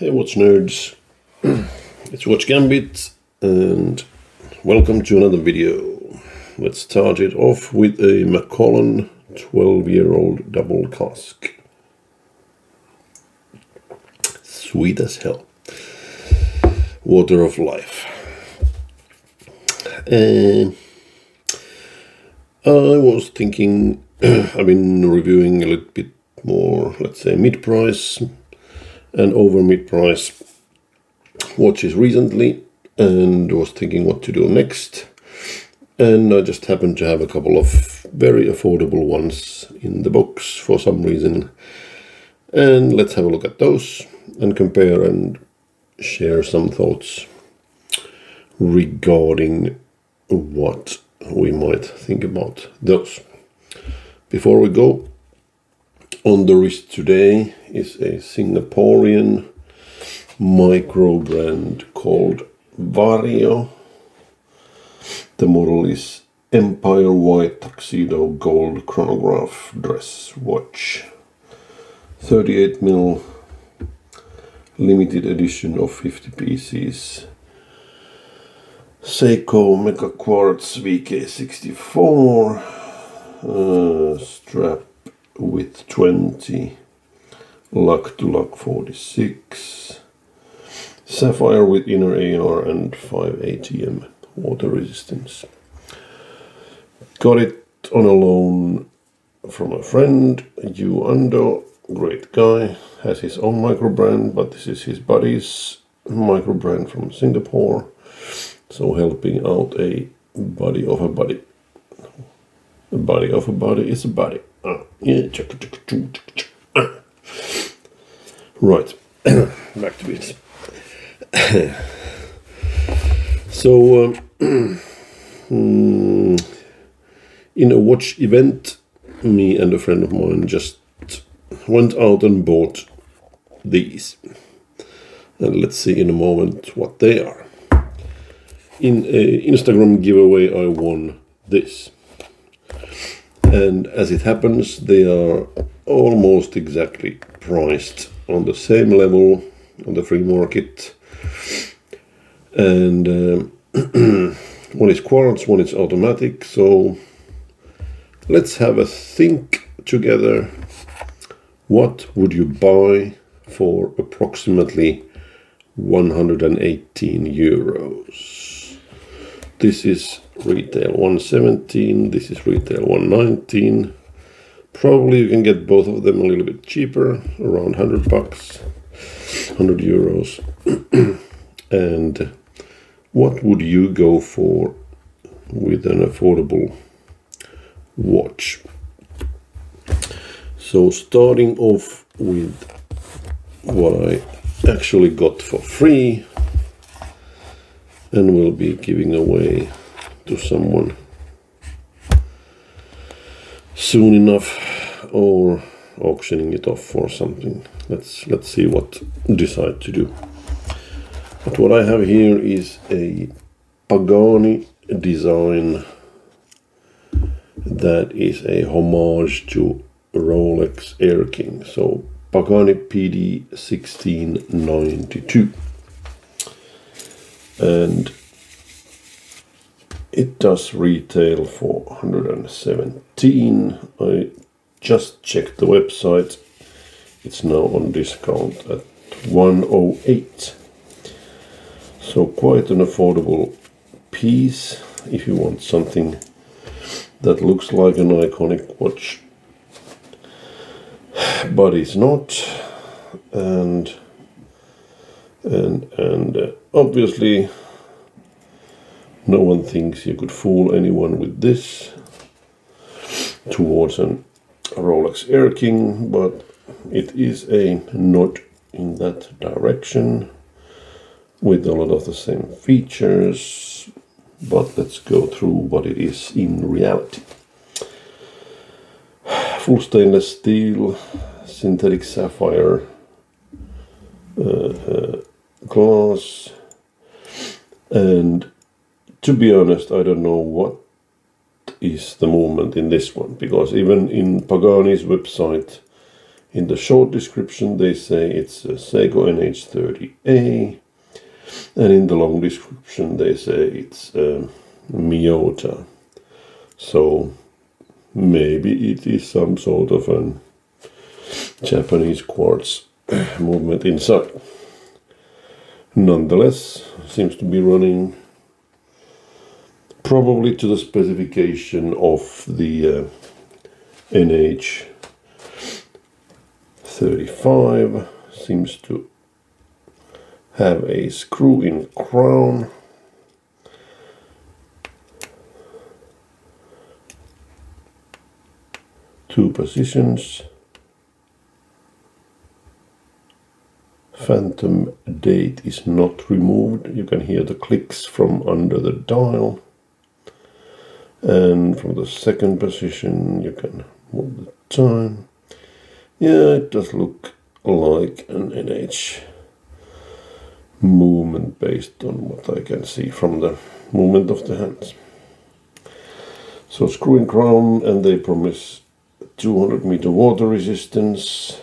Hey watch nerds, it's Watchgambit and welcome to another video. Let's start it off with a Macallan 12-year-old double cask. Sweet as hell. Water of life. I was thinking, I've been reviewing a little bit more, let's say, mid-price and over mid-price watches recently, and was thinking what to do next. And I just happened to have a couple of very affordable ones in the box for some reason. And let's have a look at those and compare and share some thoughts regarding what we might think about those. Before we go, on the wrist today is a Singaporean micro brand called Vario. The model is Empire White Tuxedo Gold Chronograph Dress Watch. 38mm limited edition of 50 pieces. Seiko Mega Quartz VK64. Strap with 20, luck to luck 46, sapphire with inner AR and 5 ATM water resistance. Got it on a loan from a friend, Ando, great guy, has his own micro brand, but this is his buddy's micro brand from Singapore, so helping out a buddy of a buddy. A buddy of a buddy is a buddy. Yeah. Right, back to it. So, in a watch event, me and a friend of mine just went out and bought these. And let's see in a moment what they are. In an Instagram giveaway, I won this. And as it happens, they are almost exactly priced on the same level on the free market. And one is quartz, one is automatic. So let's have a think together. What would you buy for approximately 118 euros? This is retail 117, this is retail 119. Probably you can get both of them a little bit cheaper, around 100 bucks, 100 euros. And what would you go for with an affordable watch? So starting off with what I actually got for free and will be giving away to someone soon enough, or auctioning it off for something. Let's see what decide to do. But what I have here is a Pagani Design that is a homage to Rolex Air King. So Pagani PD 1692. And it does retail for 117. I just checked the website. It's now on discount at 108. So quite an affordable piece if you want something that looks like an iconic watch, but it's not. And obviously no one thinks you could fool anyone with this towards an Rolex Air King, but it is a nod in that direction with a lot of the same features. But let's go through what it is in reality. Full stainless steel, synthetic sapphire glass, and to be honest, I don't know what is the movement in this one, because even in Pagani's website In the short description they say it's a Seiko NH30A, and in the long description they say it's a Miyota. So maybe it is some sort of a Japanese quartz movement inside. Nonetheless, seems to be running probably to the specification of the NH35. Seems to have a screw-in crown. Two positions. Phantom date is not removed. You can hear the clicks from under the dial. And from the second position you can move the time. Yeah, it does look like an NH movement based on what I can see from the movement of the hands. So screw-in crown, and they promise 200 meter water resistance.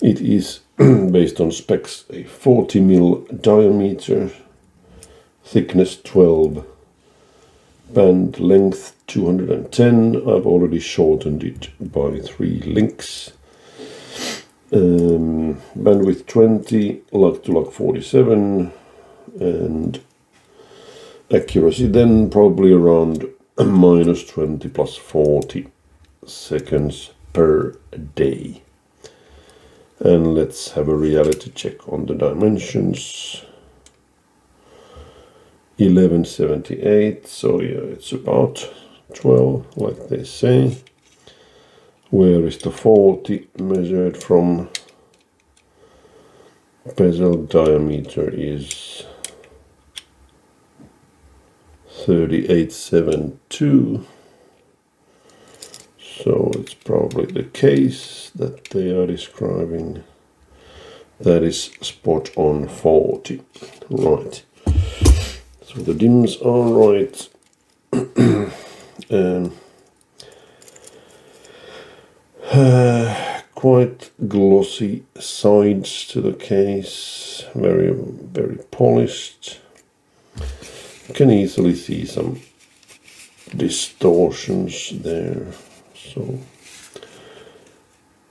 It is based on specs a 40 mil diameter, thickness 12, band length 210. I've already shortened it by 3 links. Bandwidth 20, lock to lock 47, and accuracy then probably around -20 plus 40 seconds per day. And let's have a reality check on the dimensions. 1178, so yeah, it's about 12 like they say. Where is the 40 measured from? Bezel diameter is 3872. So it's probably the case that they are describing. That is spot on 40. Right. So the dims are right. Quite glossy sides to the case. Very, very polished. You can easily see some distortions there. So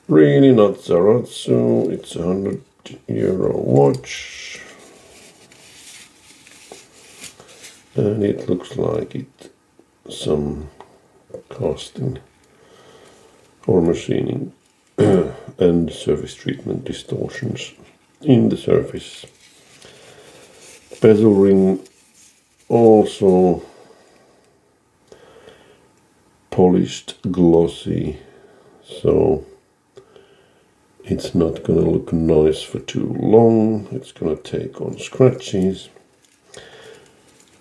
really not Zaratsu. It's €100 watch, and it looks like it some casting or machining and surface treatment distortions in the surface. Bezel ring also polished, glossy, so it's not gonna look nice for too long. It's gonna take on scratches.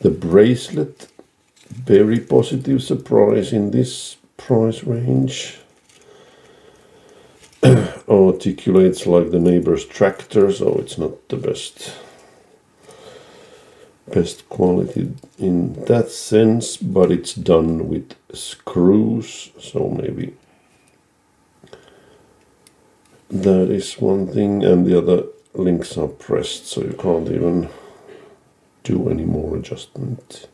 The bracelet, very positive surprise in this price range. Articulates like the neighbor's tractor, so it's not the best quality in that sense, but it's done with screws, so maybe that is one thing. And the other links are pressed, so you can't even do any more adjustment.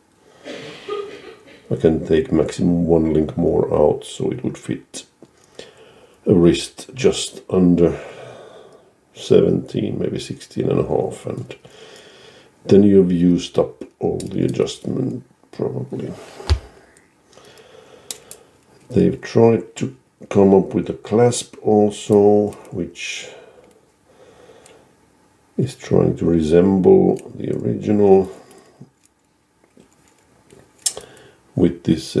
I can take maximum 1 link more out, so it would fit a wrist just under 17, maybe 16 and a half, and then you've used up all the adjustment probably. They've tried to come up with a clasp also, which is trying to resemble the original with this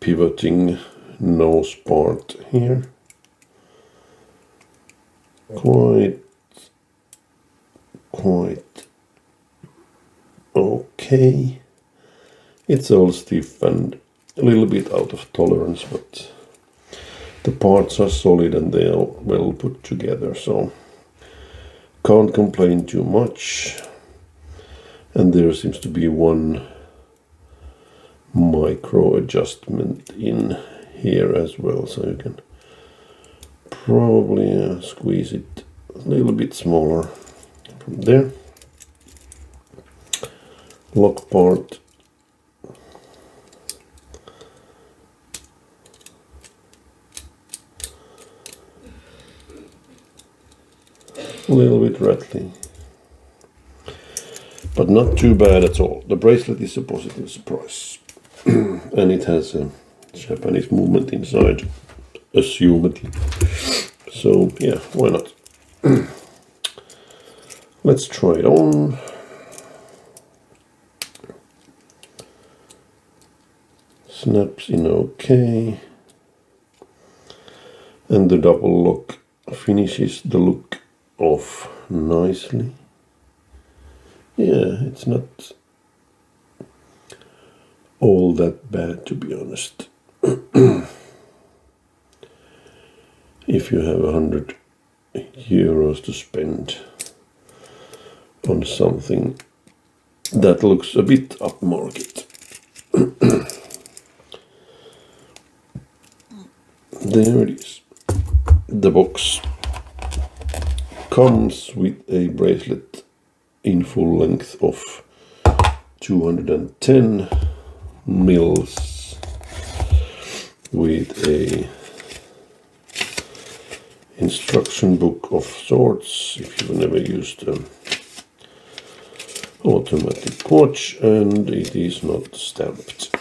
pivoting nose part here. Quite okay. It's all stiff and a little bit out of tolerance, but the parts are solid and they are well put together, so can't complain too much. And there seems to be one micro adjustment in here as well, so you can probably squeeze it a little bit smaller from there. Lock part. A little bit rattly, but not too bad at all. The bracelet is a positive surprise. And it has a Japanese movement inside, assumedly. So yeah, why not? Let's try it on. Snaps in okay. And the double lock finishes the look off nicely. Yeah, it's not all that bad, to be honest. If you have €100 to spend on something that looks a bit upmarket. There it is. The box comes with a bracelet in full length of 210 mils with a instruction book of sorts if you've never used an automatic watch, and it is not stamped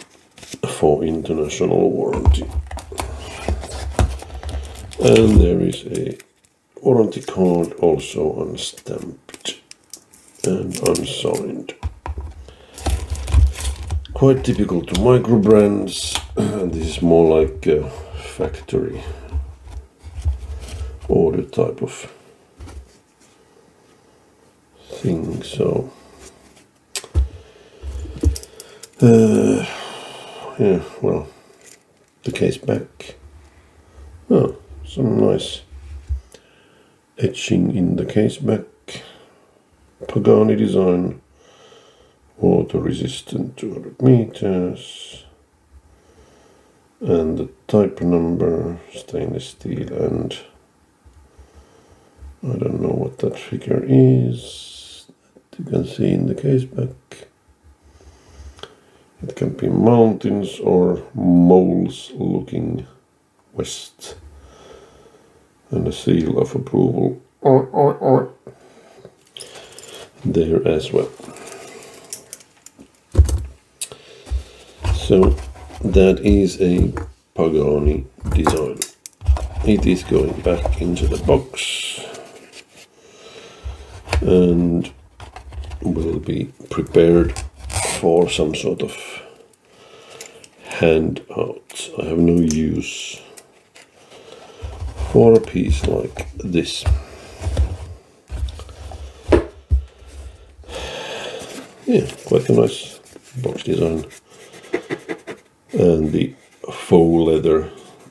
for international warranty. And there is a warranty card also unstamped and unsigned. Quite typical to micro brands, and this is more like a factory order type of thing. So yeah, well, the case back. Oh, some nice etching in the case back. Pagani Design, water resistant 200 meters, and the type number, stainless steel, and I don't know what that figure is. You can see in the case back. It can be mountains or moles looking west, and a seal of approval there as well. So that is a Pagani Design. It is going back into the box and will be prepared for some sort of handout. I have no use for a piece like this. Yeah, quite a nice box design. And the faux leather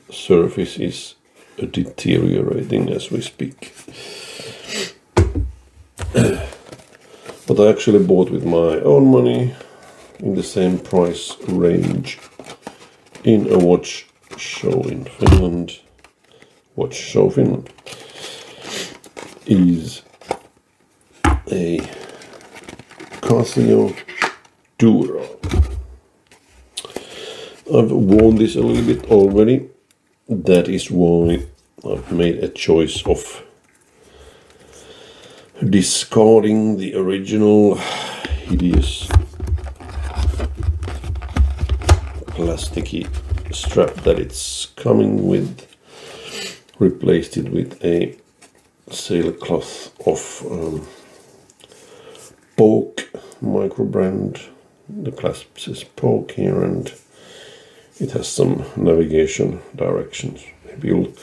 surface is deteriorating as we speak. But I actually bought with my own money in the same price range in a watch show in Finland. Watch show Finland is a Casio Duro. I've worn this a little bit already. That is why I've made a choice of discarding the original hideous plasticky strap that it's coming with. Replaced it with a sailcloth of Pook micro brand. The clasp says Pook here, and it has some navigation directions. Maybe you'll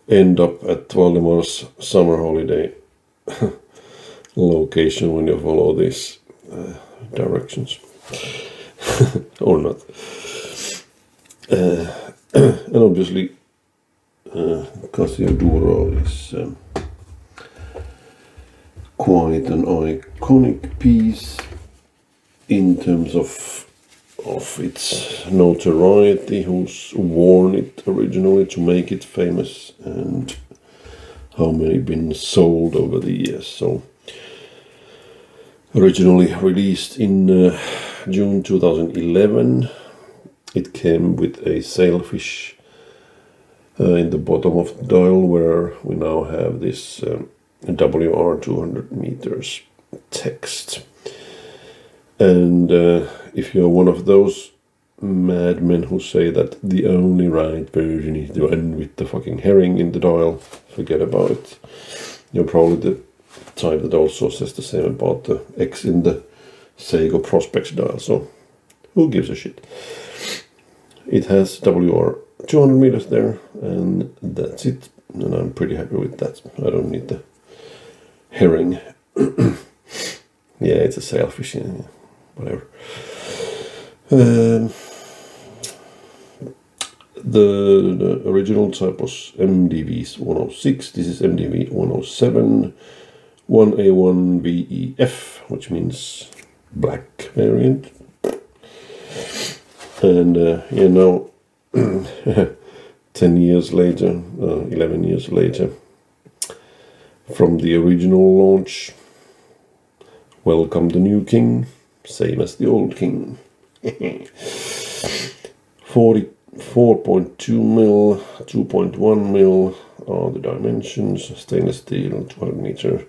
end up at Valdemar's summer holiday location when you follow these directions. Or not. And obviously Casio Duro is quite an iconic piece in terms of of its notoriety, who's worn it originally to make it famous, and how many been sold over the years. So originally released in June 2011, it came with a sailfish in the bottom of the dial, where we now have this WR 200 meters text. And if you're one of those madmen who say that the only right version is the one with the fucking herring in the dial, forget about it. You're probably the type that also says the same about the X in the Sego Prospects dial, so who gives a shit? It has WR 200 meters there, and that's it. And I'm pretty happy with that. I don't need the herring. Yeah, it's a sailfish, yeah, whatever. The original type was MDV 106. This is MDV 107, 1A1VEF, which means black variant. And you know, 10 years later, 11 years later, from the original launch, welcome the new king, same as the old king. 44.2 mil, 2.1 mil are the dimensions. Stainless steel, 200 meter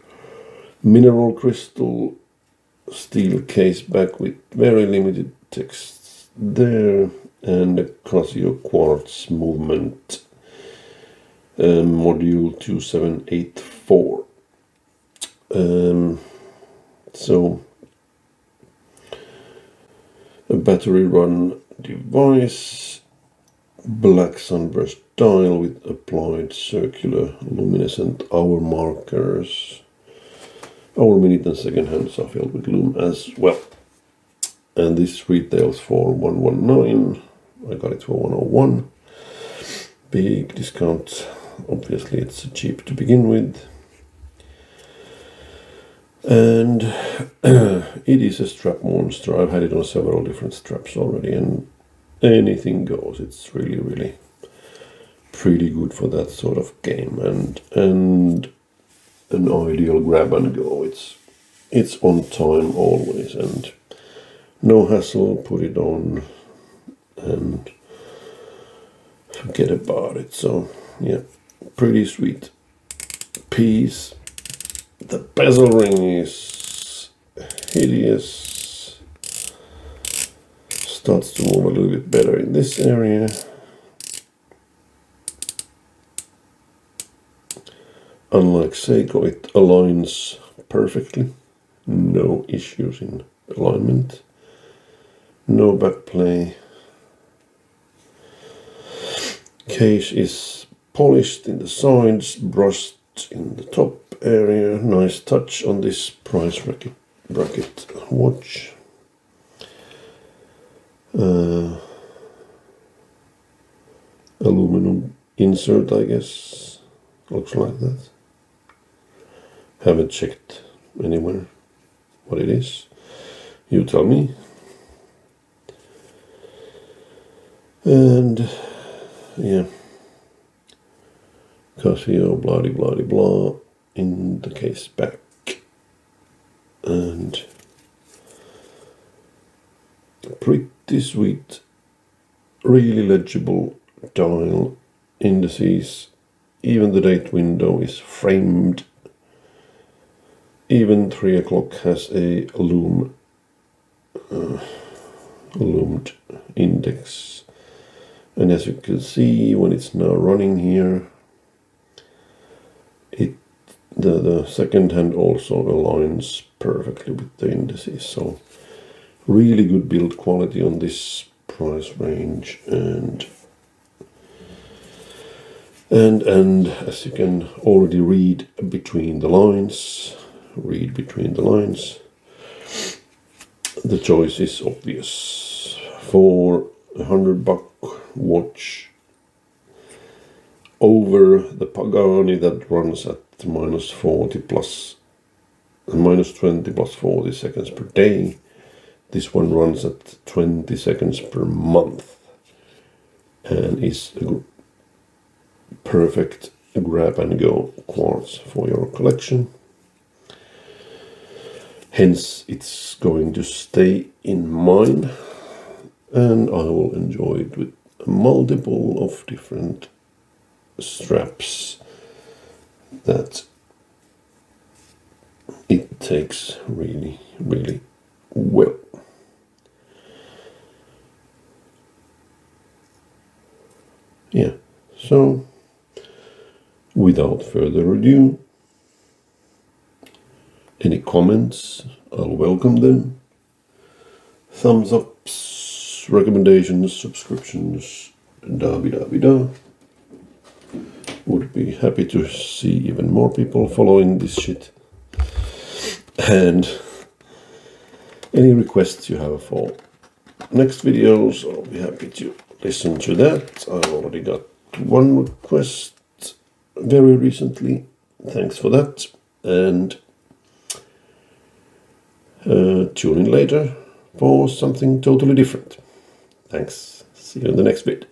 mineral crystal steel case back with very limited text there, and a Casio quartz movement module 2784. So a battery run device, black sunburst dial with applied circular luminescent hour markers. Hour, minute and second hands are filled with lume as well. And this retails for 119. I got it for 101. Big discount. Obviously it's cheap to begin with. And it is a strap monster. I've had it on several different straps already, and anything goes. It's really, really pretty good for that sort of game, and an ideal grab and go. It's on time always, and no hassle. Put it on and forget about it. So yeah, pretty sweet piece. The bezel ring is hideous. Starts to move a little bit better in this area. Unlike Seiko, it aligns perfectly. No issues in alignment. No backplay. Case is polished in the sides, brushed in the top area. Nice touch on this price bracket watch. Aluminum insert, I guess. Looks like that. Haven't checked anywhere what it is. You tell me. And yeah, Casio blah blah blah in the case back, and pretty sweet, really legible dial indices. Even the date window is framed. Even 3 o'clock has a loomed index. And as you can see, when it's now running here, the second hand also aligns perfectly with the indices. So really good build quality on this price range, and as you can already read between the lines, the choice is obvious. For $100 watch over the Pagani that runs at -40 plus -20 plus 40 seconds per day, This one runs at 20 seconds per month and is a perfect grab and go quartz for your collection. Hence it's going to stay in mine, and I will enjoy it with multiple of different straps that it takes really, really well. Yeah, so without further ado, any comments, I'll welcome them. Thumbs ups, recommendations, subscriptions, da-bi-da-bi-da. Would be happy to see even more people following this shit. And any requests you have for next videos, I'll be happy to listen to that. I already got one request very recently. Thanks for that. And tune in later for something totally different. Thanks. See you in the next bit.